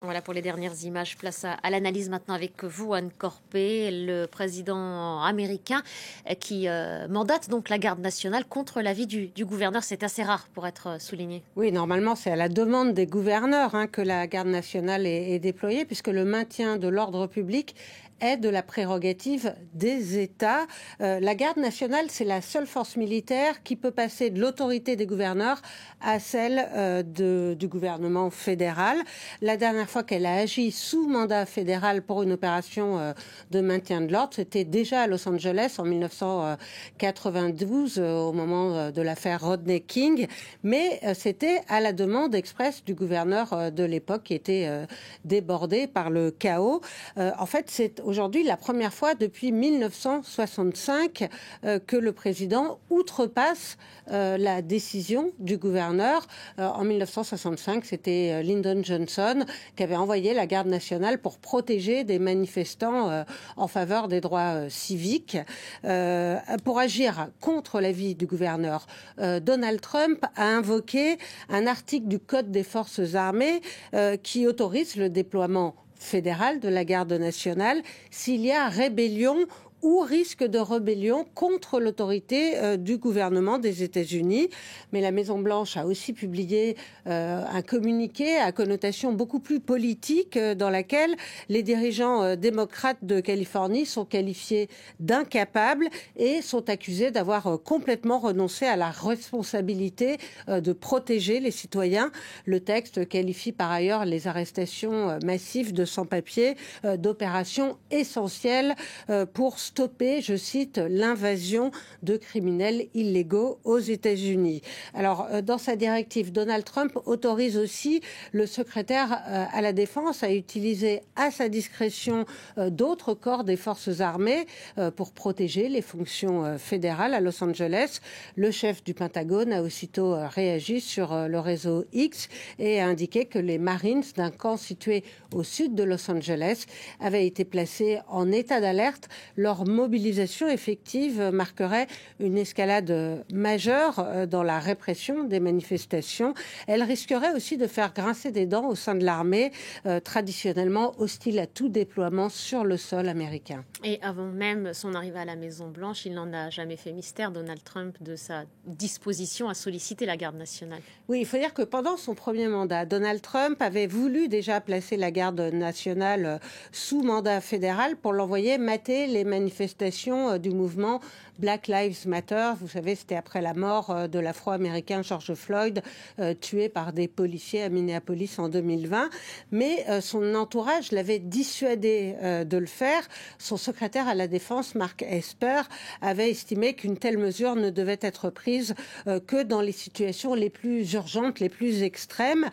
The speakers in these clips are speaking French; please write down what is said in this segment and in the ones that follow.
Voilà pour les dernières images. Place à l'analyse maintenant avec vous, Anne Corpé, le président américain qui mandate donc la garde nationale contre l'avis du gouverneur. C'est assez rare pour être souligné. Oui, normalement, c'est à la demande des gouverneurs que la garde nationale est déployée, puisque le maintien de l'ordre public est de la prérogative des États. La garde nationale, c'est la seule force militaire qui peut passer de l'autorité des gouverneurs à celle du gouvernement fédéral. La dernière fois qu'elle a agi sous mandat fédéral pour une opération de maintien de l'ordre, c'était déjà à Los Angeles en 1992, au moment de l'affaire Rodney King, mais c'était à la demande expresse du gouverneur de l'époque qui était débordé par le chaos. En fait, c'est aujourd'hui la première fois depuis 1965 que le président outrepasse la décision du gouverneur. En 1965, c'était Lyndon Johnson qui avait envoyé la garde nationale pour protéger des manifestants en faveur des droits civiques. Pour agir contre l'avis du gouverneur, Donald Trump a invoqué un article du Code des forces armées qui autorise le déploiement fédéral de la garde nationale s'il y a rébellion ou risque de rébellion contre l'autorité du gouvernement des États-Unis. Mais la Maison-Blanche a aussi publié un communiqué à connotation beaucoup plus politique dans laquelle les dirigeants démocrates de Californie sont qualifiés d'incapables et sont accusés d'avoir complètement renoncé à la responsabilité de protéger les citoyens. Le texte qualifie par ailleurs les arrestations massives de sans-papiers d'opérations essentielles pour stopper, je cite, l'invasion de criminels illégaux aux États-Unis. Alors, dans sa directive, Donald Trump autorise aussi le secrétaire à la Défense à utiliser à sa discrétion d'autres corps des forces armées pour protéger les fonctions fédérales à Los Angeles. Le chef du Pentagone a aussitôt réagi sur le réseau X et a indiqué que les Marines d'un camp situé au sud de Los Angeles avaient été placés en état d'alerte. Leur mobilisation effective marquerait une escalade majeure dans la répression des manifestations. Elle risquerait aussi de faire grincer des dents au sein de l'armée, traditionnellement hostile à tout déploiement sur le sol américain. Et avant même son arrivée à la Maison-Blanche, il n'en a jamais fait mystère, Donald Trump, de sa disposition à solliciter la garde nationale. Oui, il faut dire que pendant son premier mandat, Donald Trump avait voulu déjà placer la garde nationale sous mandat fédéral pour l'envoyer mater les manifestations du mouvement Black Lives Matter. Vous savez, c'était après la mort de l'Afro-Américain George Floyd, tué par des policiers à Minneapolis en 2020. Mais son entourage l'avait dissuadé de le faire. Son secrétaire à la Défense, Mark Esper, avait estimé qu'une telle mesure ne devait être prise que dans les situations les plus urgentes, les plus extrêmes.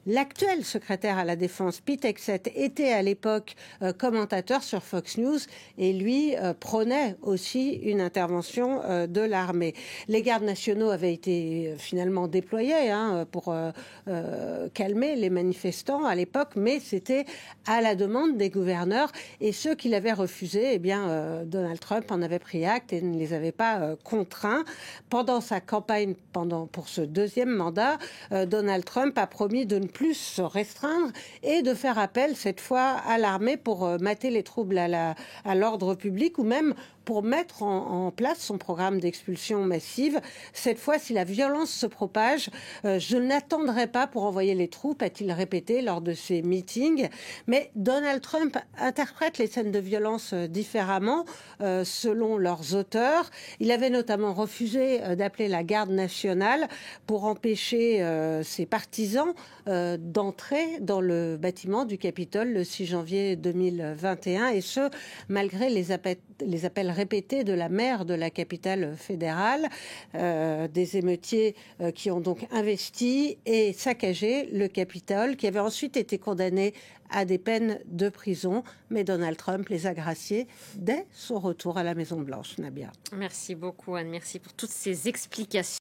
L'actuel secrétaire à la Défense, Pete Hegseth, était à l'époque commentateur sur Fox News et lui prônait aussi une intervention de l'armée. Les gardes nationaux avaient été finalement déployés pour calmer les manifestants à l'époque, mais c'était à la demande des gouverneurs et ceux qui l'avaient refusé, eh bien, Donald Trump en avait pris acte et ne les avait pas contraints. Pendant sa campagne, pour ce deuxième mandat, Donald Trump a promis de ne plus se restreindre et de faire appel cette fois à l'armée pour mater les troubles à l'ordre public ou même pour mettre en place son programme d'expulsion massive. Cette fois, si la violence se propage, je n'attendrai pas pour envoyer les troupes, a-t-il répété lors de ses meetings. Mais Donald Trump interprète les scènes de violence différemment selon leurs auteurs. Il avait notamment refusé d'appeler la garde nationale pour empêcher ses partisans d'entrer dans le bâtiment du Capitole le 6 janvier 2021, et ce, malgré les appels répétés de la maire de la capitale fédérale, des émeutiers qui ont donc investi et saccagé le Capitole, qui avait ensuite été condamné à des peines de prison. Mais Donald Trump les a graciés dès son retour à la Maison-Blanche. Nabia. Merci beaucoup, Anne. Merci pour toutes ces explications.